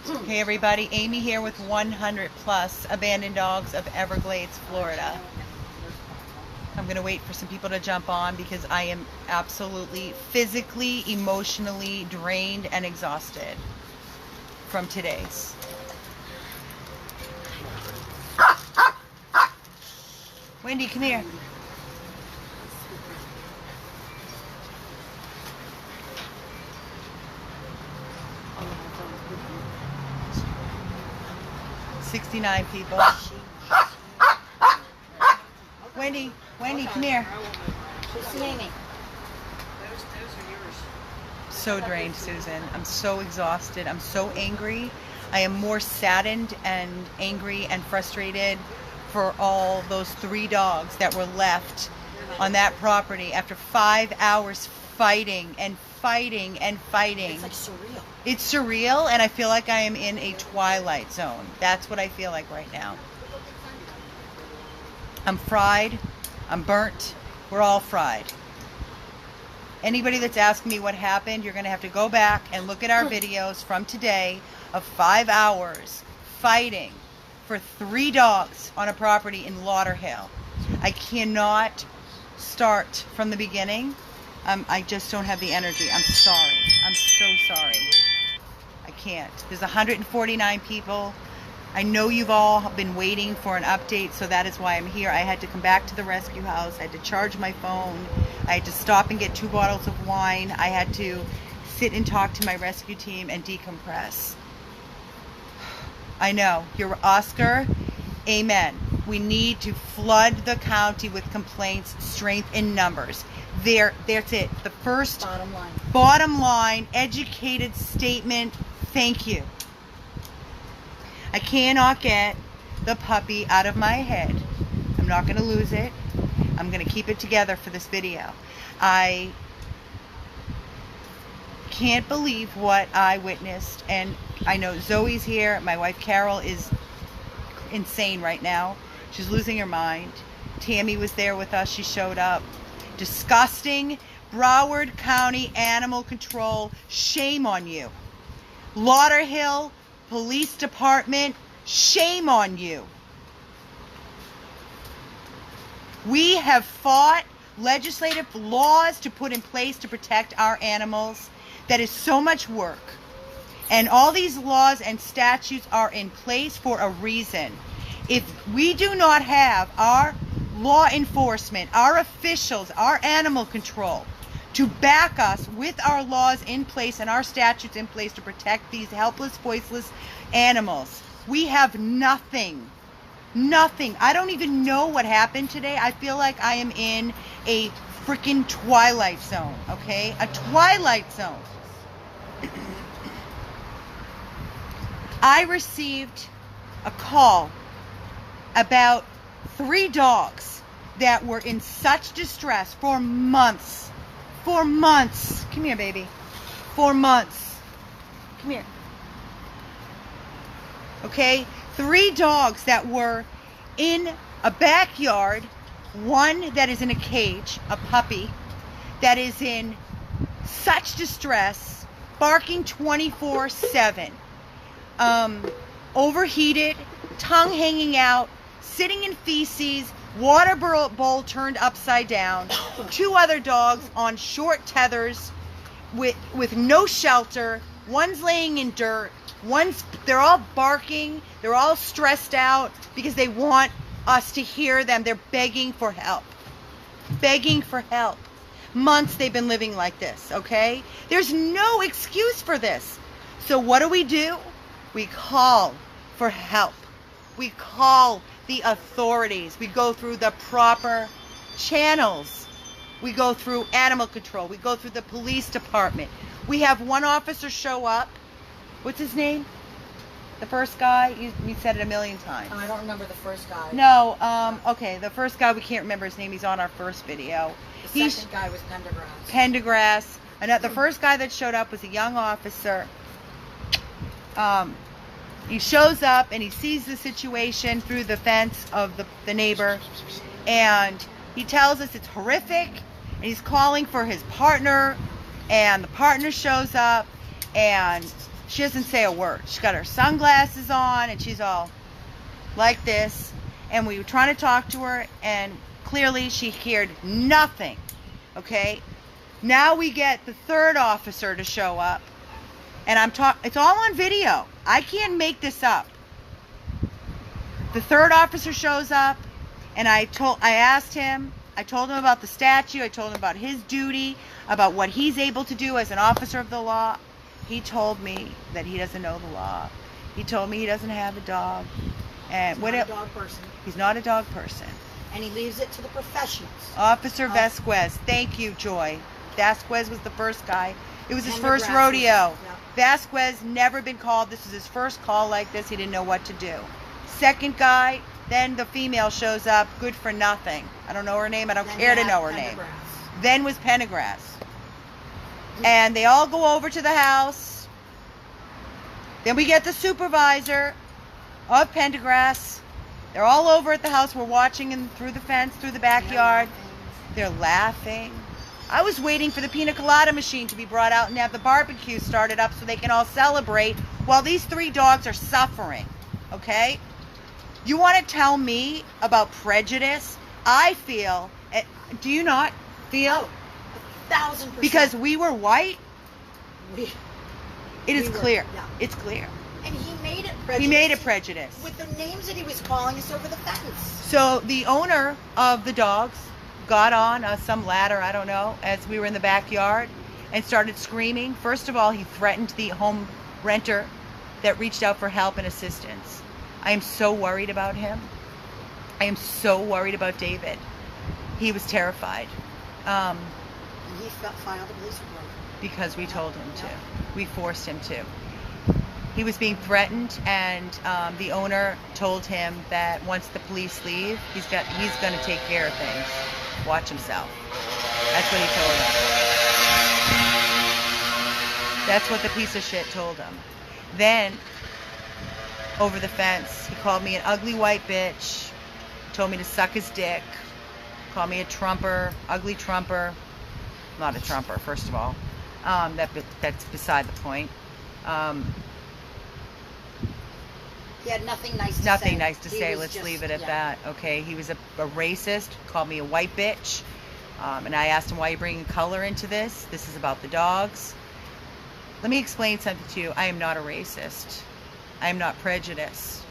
Hey everybody, Amy here with 100 plus abandoned dogs of Everglades, Florida. I'm going to wait for some people to jump on because I am absolutely physically, emotionally drained and exhausted from today's. Wendy, come here. $69 people. Wendy, come here. So drained, Susan. I'm so exhausted. I'm so angry. I am more saddened and angry and frustrated for all those 3 dogs that were left on that property after 5 hours fighting and fighting and fighting. It's like surreal. It's surreal, and I feel like I am in a twilight zone. That's what I feel like right now. I'm fried. I'm burnt. We're all fried. Anybody that's asking me what happened, you're going to have to go back and look at our videos from today of 5 hours fighting for 3 dogs on a property in Lauderhill. I cannot start from the beginning. I just don't have the energy. I'm sorry. I'm so sorry. I can't. There's 149 people. I know you've all been waiting for an update, so that is why I'm here. I had to come back to the rescue house. I had to charge my phone. I had to stop and get 2 bottles of wine. I had to sit and talk to my rescue team and decompress. I know. You're Oscar. Amen. We need to flood the county with complaints, strength in numbers. That's it. The first bottom line, educated statement. Thank you. I cannot get the puppy out of my head. I'm not going to lose it. I'm going to keep it together for this video. I can't believe what I witnessed, and I know Zoe's here. My wife Carol is insane right now. She's losing her mind. Tammy was there with us. She showed up. Disgusting. Broward County Animal Control, shame on you. Lauderhill Police Department, shame on you. We have fought legislative laws to put in place to protect our animals. That is so much work. And all these laws and statutes are in place for a reason. If we do not have our law enforcement, our officials, our animal control to back us with our laws in place and our statutes in place to protect these helpless, voiceless animals, we have nothing. Nothing. I don't even know what happened today. I feel like I am in a freaking twilight zone, okay? A twilight zone. I received a call about 3 dogs that were in such distress for months. For months. Come here, baby. For months. Come here. Okay? 3 dogs that were in a backyard. One that is in a cage, a puppy, that is in such distress, barking 24/7. Overheated, tongue hanging out, sitting in feces, water bowl turned upside down, 2 other dogs on short tethers with no shelter. One's laying in dirt. They're all barking. They're all stressed out because they want us to hear them. They're begging for help. Begging for help. Months they've been living like this, okay? There's no excuse for this. So what do? We call for help. We call the authorities. We go through the proper channels. We go through animal control. We go through the police department. We have one officer show up. What's his name? The first guy? You said it a million times. I don't remember the first guy. No, okay, the first guy, we can't remember his name. He's on our first video. The second guy was Pendergrass. The first guy that showed up was a young officer. He shows up and he sees the situation through the fence of the neighbor, and he tells us it's horrific, and he's calling for his partner, and the partner shows up, and She doesn't say a word. She's got her sunglasses on and she's all like this. And we were trying to talk to her and clearly she heard nothing. Okay? Now we get the third officer to show up. And it's all on video. I can't make this up. The third officer shows up and I asked him, I told him about the statute, I told him about his duty, about what he's able to do as an officer of the law. He told me that he doesn't know the law. He told me he doesn't have a dog. And he's not a dog person. He's not a dog person. And he leaves it to the professionals. Officer Vasquez. Thank you, Joy. Vasquez was the first guy. It was his first rodeo. Yeah. Vasquez never been called. This is his first call like this. He didn't know what to do. Second guy, then the female shows up, good for nothing. I don't know her name. I don't care to know her name. Then was Pendergrass. And they all go over to the house. Then we get the supervisor of Pendergrass. They're all over at the house. We're watching them through the fence, through the backyard. They're laughing. I was waiting for the pina colada machine to be brought out and have the barbecue started up so they can all celebrate while these three dogs are suffering. Okay? You want to tell me about prejudice? I feel, do you not feel? 1,000%. Because we were white? It is clear. Yeah. It's clear. And he made it prejudice. He made it prejudice. With the names that he was calling us over the fence. So the owner of the dogs got on some ladder, I don't know, as we were in the backyard and started screaming. First of all, he threatened the home renter that reached out for help and assistance. I am so worried about him. I am so worried about David. He was terrified. And he filed a police report. Because we told him to. We forced him to. He was being threatened, and the owner told him that once the police leave, he's going to take care of things. Watch himself. That's what he told him. That's what the piece of shit told him. Then, over the fence, he called me an ugly white bitch, told me to suck his dick, called me a trumper, ugly trumper. Not a trumper, first of all. That's beside the point. He had nothing nice to say. Nothing nice to say. Let's leave it at that. Okay, he was a racist, called me a white bitch. And I asked him, why are you bringing color into this? This is about the dogs. Let me explain something to you. I am not a racist. I am not prejudiced.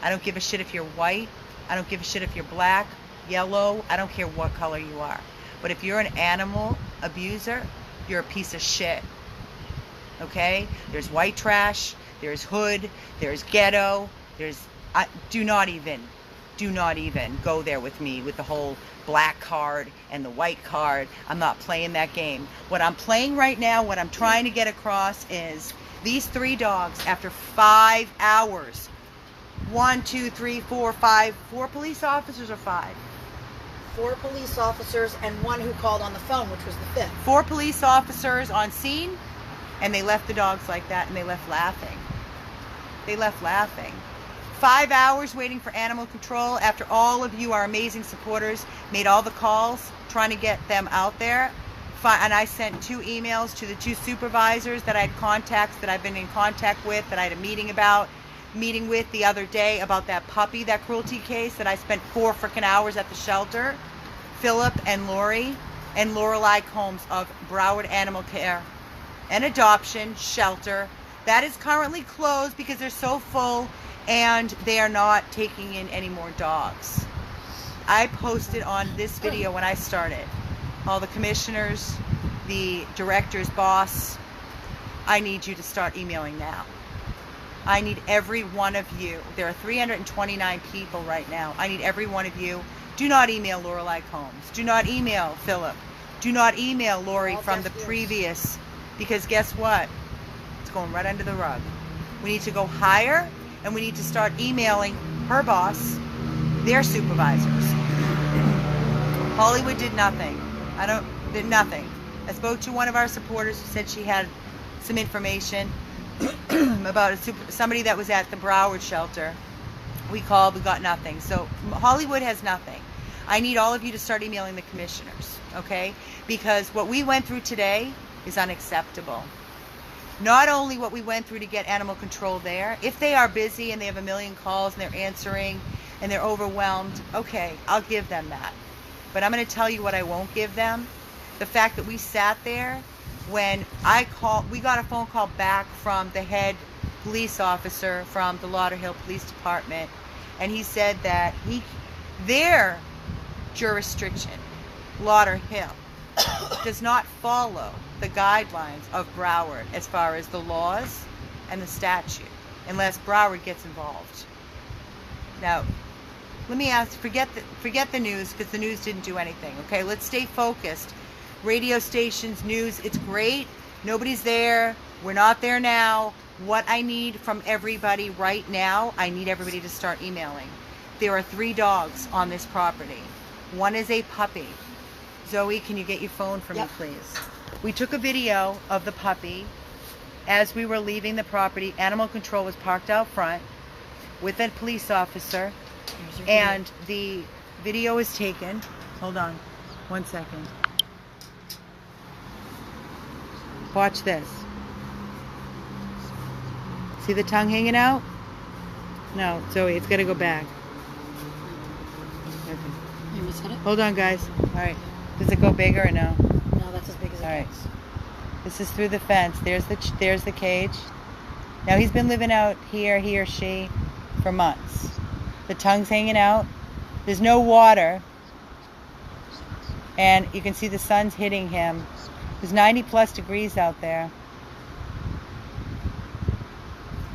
I don't give a shit if you're white. I don't give a shit if you're black, yellow. I don't care what color you are. But if you're an animal abuser, you're a piece of shit. Okay? There's white trash. There's hood. There's ghetto. Do not even go there with me with the whole black card and the white card. I'm not playing that game. What I'm playing right now, what I'm trying to get across is these three dogs, after 5 hours, 1, 2, 3, 4, 5, 4 police officers or 5? 4 police officers and one who called on the phone, which was the 5th. 4 police officers on scene, and they left the dogs like that, and they left laughing. They left laughing. 5 hours waiting for animal control after all of you, our amazing supporters, made all the calls trying to get them out there. And I sent 2 emails to the 2 supervisors that I had contacts, that I've been in contact with, that I had a meeting with the other day about that puppy, that cruelty case that I spent 4 freaking hours at the shelter. Philip and Lori and Lorelei Combs of Broward Animal Care and Adoption Shelter. That is currently closed because they're so full and they are not taking in any more dogs. I posted on this video when I started. All the commissioners, the director's boss, I need you to start emailing now. I need every one of you. There are 329 people right now. I need every one of you. Do not email Lorelei Combs. Do not email Philip. Do not email Lori from the previous, because guess what? It's going right under the rug. We need to go higher, and we need to start emailing her boss, their supervisors. Hollywood did nothing. Did nothing. I spoke to one of our supporters who said she had some information about somebody that was at the Broward shelter. We called, we got nothing. So Hollywood has nothing. I need all of you to start emailing the commissioners, okay? Because what we went through today is unacceptable. not only what we went through to get animal control there, if they are busy and they have a million calls and they're answering and they're overwhelmed, okay, I'll give them that. But I'm going to tell you what I won't give them. The fact that we sat there when we got a phone call back from the head police officer from the Lauderhill Police Department, and he said that their jurisdiction, Lauderhill, does not follow the guidelines of Broward as far as the laws and the statute, unless Broward gets involved. Now, let me ask, forget the news, because the news didn't do anything, okay? Let's stay focused. Radio stations, news, it's great. Nobody's there. We're not there now. What I need from everybody right now, I need everybody to start emailing. There are 3 dogs on this property. One is a puppy. Zoe, can you get your phone for me, please? We took a video of the puppy as we were leaving the property. Animal control was parked out front with a police officer, and the video is taken. Hold on 1 second. Watch this. See the tongue hanging out? No, Zoe, it's got to go back. Okay. You reset it? Hold on, guys. All right. Does it go bigger or no? No, that's as big as it gets. This is through the fence. There's the cage. Now he's been living out here, he or she, for months. The tongue's hanging out. There's no water. And you can see the sun's hitting him. There's 90+ degrees out there.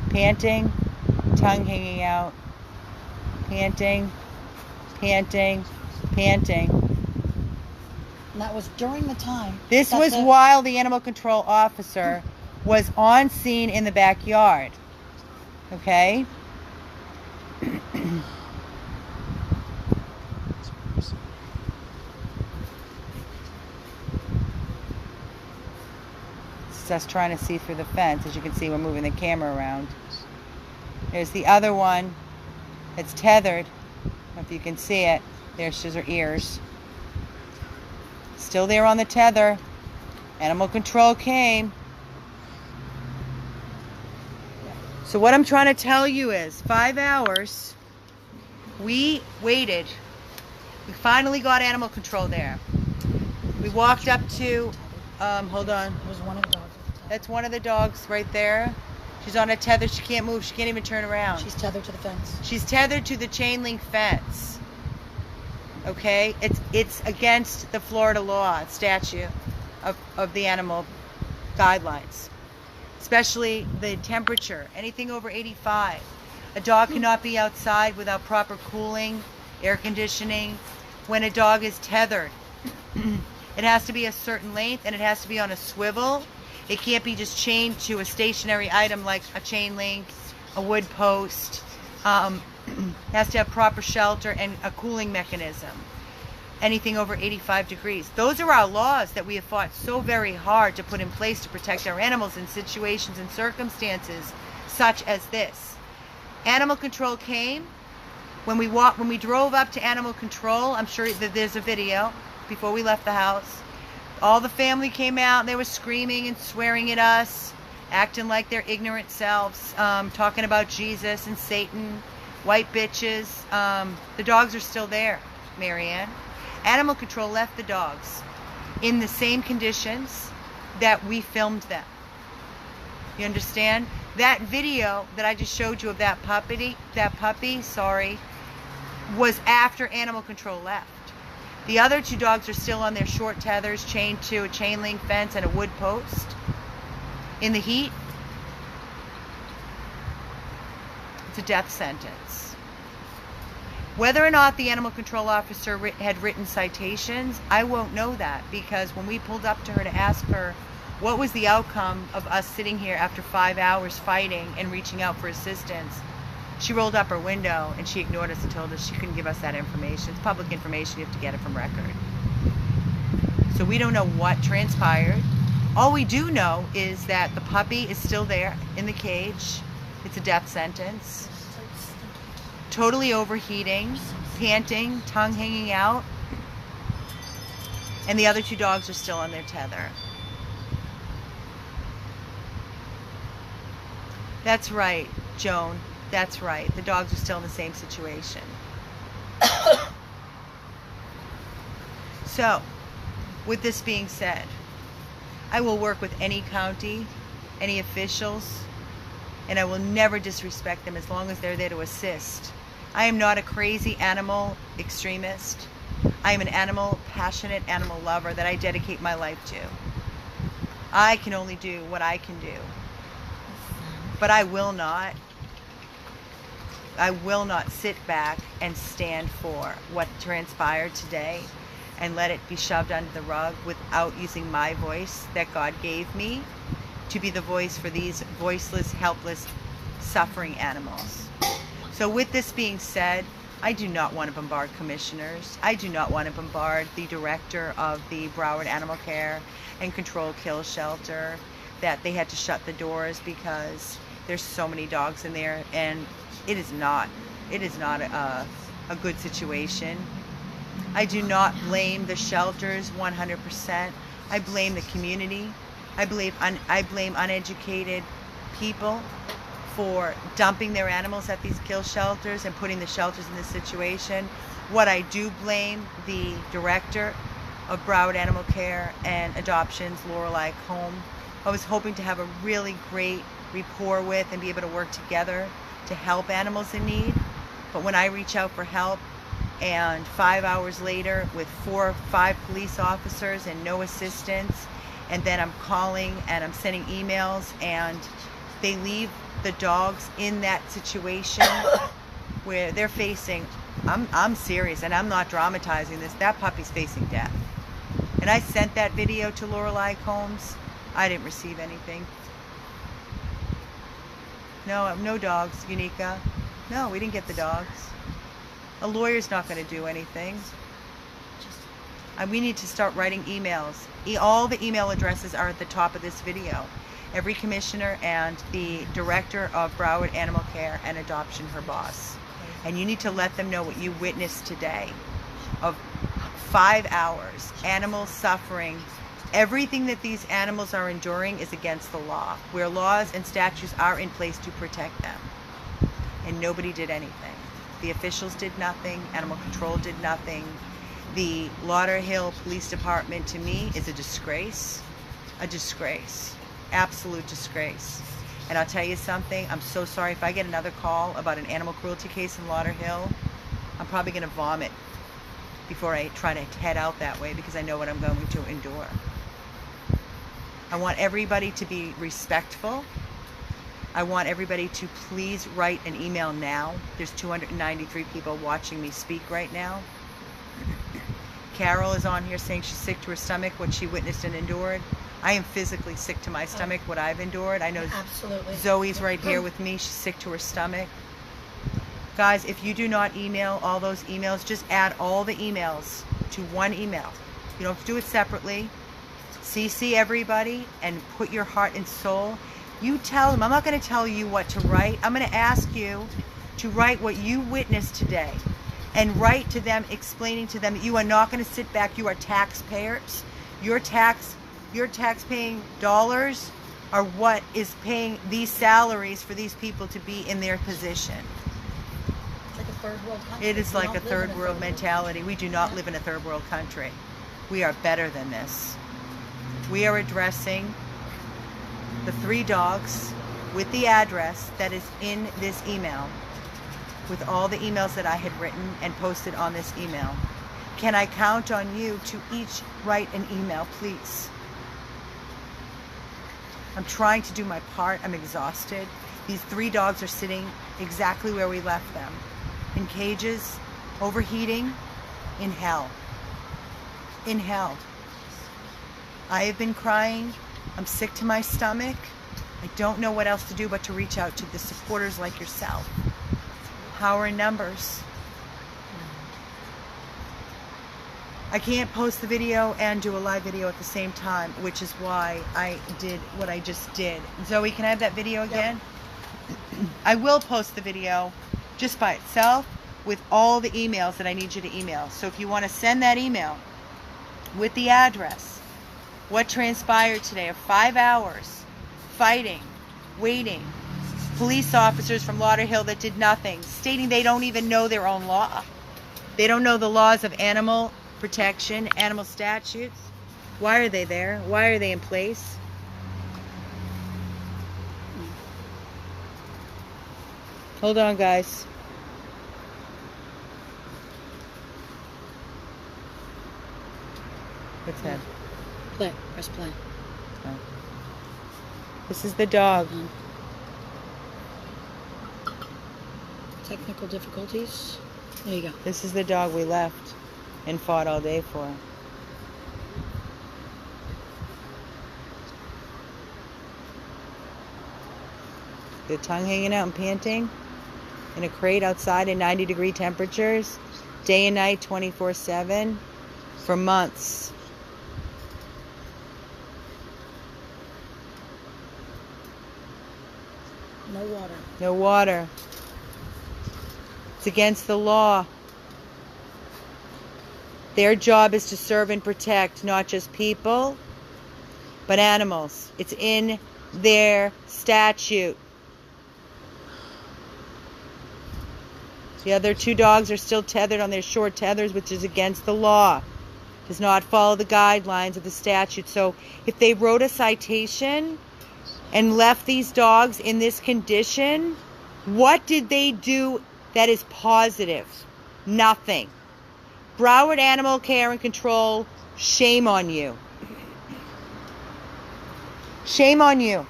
Panting, tongue hanging out. Panting, panting, panting. And that was during the time. This was while the animal control officer was on scene in the backyard. Okay? It's us trying to see through the fence. As you can see, we're moving the camera around. There's the other one. It's tethered. I don't know if you can see it. There's her ears. Still there on the tether. Animal control came. So what I'm trying to tell you is 5 hours. We waited. We finally got animal control there. We walked up to, hold on. It was one of the dogs. That's one of the dogs right there. She's on a tether. She can't move. She can't even turn around. She's tethered to the fence. She's tethered to the chain link fence. Okay? It's against the Florida law, statute of the animal guidelines. Especially the temperature. Anything over 85. A dog cannot be outside without proper cooling, air conditioning. When a dog is tethered, it has to be a certain length, and it has to be on a swivel. It can't be just chained to a stationary item like a chain link, a wood post. Has to have proper shelter and a cooling mechanism. Anything over 85 degrees. Those are our laws that we have fought so very hard to put in place to protect our animals in situations and circumstances such as this. Animal control came. When we drove up to animal control, I'm sure that there's a video before we left the house. All the family came out and they were screaming and swearing at us, acting like their ignorant selves, talking about Jesus and Satan, white bitches. The dogs are still there, Marianne. Animal control left the dogs in the same conditions that we filmed them. You understand? That video that I just showed you of that puppy, was after animal control left. The other 2 dogs are still on their short tethers, chained to a chain link fence and a wood post in the heat. It's a death sentence. Whether or not the animal control officer had written citations, I won't know that, because when we pulled up to her to ask her what was the outcome of us sitting here after 5 hours fighting and reaching out for assistance, she rolled up her window and she ignored us and told us she couldn't give us that information. It's public information. You have to get it from record. So we don't know what transpired. All we do know is that the puppy is still there in the cage. It's a death sentence. Totally overheating, panting, tongue hanging out. And the other 2 dogs are still on their tether. That's right, Joan. That's right. The dogs are still in the same situation. So, with this being said, I will work with any county, any officials, and I will never disrespect them as long as they're there to assist. I am not a crazy animal extremist. I am an passionate animal lover that I dedicate my life to. I can only do what I can do. But I will not sit back and stand for what transpired today and let it be shoved under the rug without using my voice that God gave me to be the voice for these voiceless, helpless, suffering animals. So with this being said, I do not want to bombard commissioners. I do not want to bombard the director of the Broward Animal Care and Control Kill Shelter that they had to shut the doors because there's so many dogs in there, and it is not a good situation. I do not blame the shelters 100%. I blame the community. I blame uneducated people for dumping their animals at these kill shelters and putting the shelters in this situation. What I do blame the director of Broward Animal Care and Adoptions, Lorelei Combe. I was hoping to have a really great rapport with and be able to work together to help animals in need. But when I reach out for help and 5 hours later with 4 or 5 police officers and no assistance, and then I'm calling and I'm sending emails and they leave the dogs in that situation where they're facing, I'm serious and I'm not dramatizing this, that puppy's facing death. And I sent that video to Lorelei Combs. I didn't receive anything. No dogs, Unica. No, we didn't get the dogs. A lawyer's not going to do anything. And we need to start writing emails. All the email addresses are at the top of this video. Every commissioner and the director of Broward Animal Care and Adoption, her boss. And you need to let them know what you witnessed today of 5 hours, animals suffering. Everything that these animals are enduring is against the law, where laws and statutes are in place to protect them. And nobody did anything. The officials did nothing. Animal control did nothing. The Lauderhill Police Department, to me, is a disgrace. A disgrace. Absolute disgrace. And I'll tell you something, I'm so sorry if I get another call about an animal cruelty case in Lauderhill, I'm probably going to vomit before I try to head out that way because I know what I'm going to endure. I want everybody to be respectful. I want everybody to please write an email now. There's 293 people watching me speak right now. Carol is on here saying she's sick to her stomach, what she witnessed and endured. I am physically sick to my stomach, what I've endured. I know Absolutely. Zoe's right here with me. She's sick to her stomach. Guys, if you do not email all those emails, just add all the emails to one email. You don't have to do it separately. CC everybody and put your heart and soul. You tell them, I'm not going to tell you what to write. I'm going to ask you to write what you witnessed today and write to them, explaining to them that you are not going to sit back. You are taxpayers. Your tax-paying dollars are what is paying these salaries for these people to be in their position. It's like a third world country. It is like a third world mentality. We do not live in a third world country. We are better than this. We are addressing the 3 dogs with the address that is in this email, with all the emails that I had written and posted on this email. Can I count on you to each write an email, please? I'm trying to do my part. I'm exhausted. These 3 dogs are sitting exactly where we left them, in cages, overheating, in hell. In hell. I have been crying. I'm sick to my stomach. I don't know what else to do but to reach out to the supporters like yourself. Power in numbers. I can't post the video and do a live video at the same time, which is why I did what I just did. Zoe, can I have that video again? Yep. I will post the video just by itself with all the emails that I need you to email. So if you want to send that email with the address, what transpired today of 5 hours fighting, waiting, police officers from Lauderhill that did nothing, stating they don't even know their own law. They don't know the laws of animal protection, animal statutes. Why are they there? Why are they in place? Hold on, guys. What's that? Play. Press play. Oh. This is the dog. Technical difficulties. There you go. This is the dog we left and fought all day for. The tongue hanging out and panting in a crate outside in 90-degree temperatures, day and night, 24/7, for months. No water. No water. It's against the law. Their job is to serve and protect not just people, but animals. It's in their statute. The other two dogs are still tethered on their short tethers, which is against the law. Does not follow the guidelines of the statute. So if they wrote a citation and left these dogs in this condition, what did they do that is positive? Nothing. Broward Animal Care and Control, shame on you. Shame on you.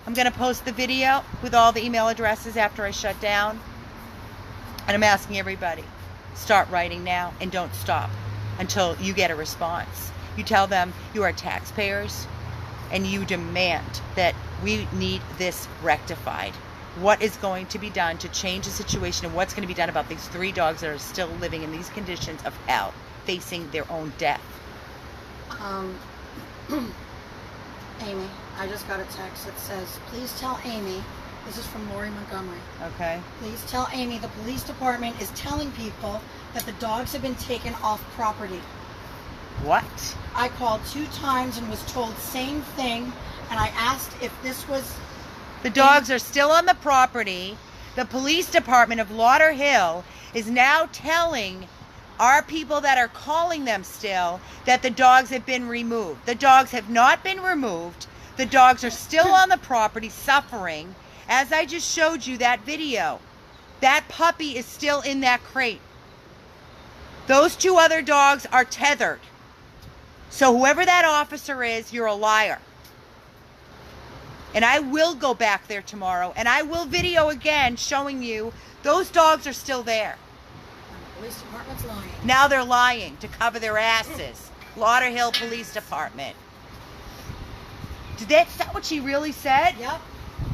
I'm going to post the video with all the email addresses after I shut down. And I'm asking everybody, start writing now and don't stop until you get a response. You tell them you are taxpayers and you demand that we need this rectified. What is going to be done to change the situation, and what's going to be done about these 3 dogs that are still living in these conditions of hell, facing their own death? Amy, I just got a text that says, please tell Amy, this is from Lori Montgomery. Okay. Please tell Amy the police department is telling people that the dogs have been taken off property. What? I called 2 times and was told same thing, and I asked if this was... The dogs are still on the property. The police department of Lauderhill is now telling our people that are calling them still that the dogs have been removed. The dogs have not been removed. The dogs are still on the property suffering. As I just showed you that video, that puppy is still in that crate. Those 2 other dogs are tethered. So whoever that officer is, you're a liar. And I will go back there tomorrow, and I will video again showing you those dogs are still there. The police department's lying. Now they're lying to cover their asses. Lauderhill Police Department. Is that what she really said? Yep.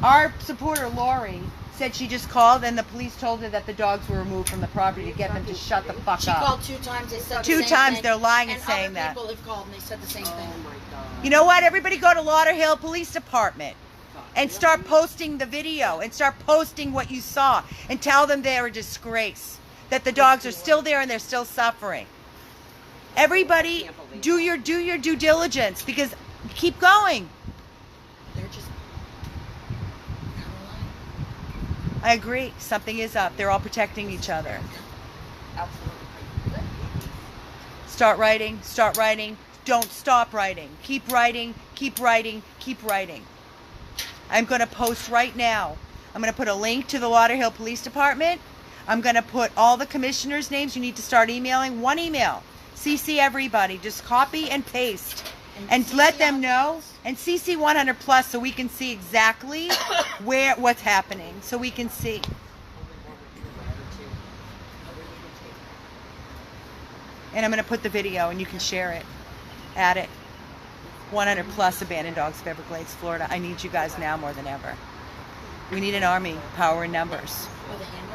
Our supporter, Lori, said she just called and the police told her that the dogs were removed from the property to get them to shut the fuck She up. called 2 times. They said 2 the same times thing. they're lying and saying other that. people have called and they said the same thing. Oh my God. You know what? Everybody go to Lauderhill Police Department and start posting the video and start posting what you saw and tell them they're a disgrace. That the dogs are still there and they're still suffering. Everybody do your due diligence, because keep going. They're just... I agree. Something is up. They're all protecting each other. Absolutely. Start writing. Start writing. Don't stop writing. Keep writing. Keep writing. Keep writing. I'm going to post right now. I'm going to put a link to the Lauderhill Police Department. I'm going to put all the commissioners' names. You need to start emailing. 1 email. CC everybody. Just copy and paste. And let them know. And CC 100 plus so we can see exactly what's happening. So we can see. And I'm going to put the video and you can share it. Add it. 100 plus abandoned dogs of Everglades, Florida. I need you guys now more than ever. We need an army. Power in numbers. With a handle?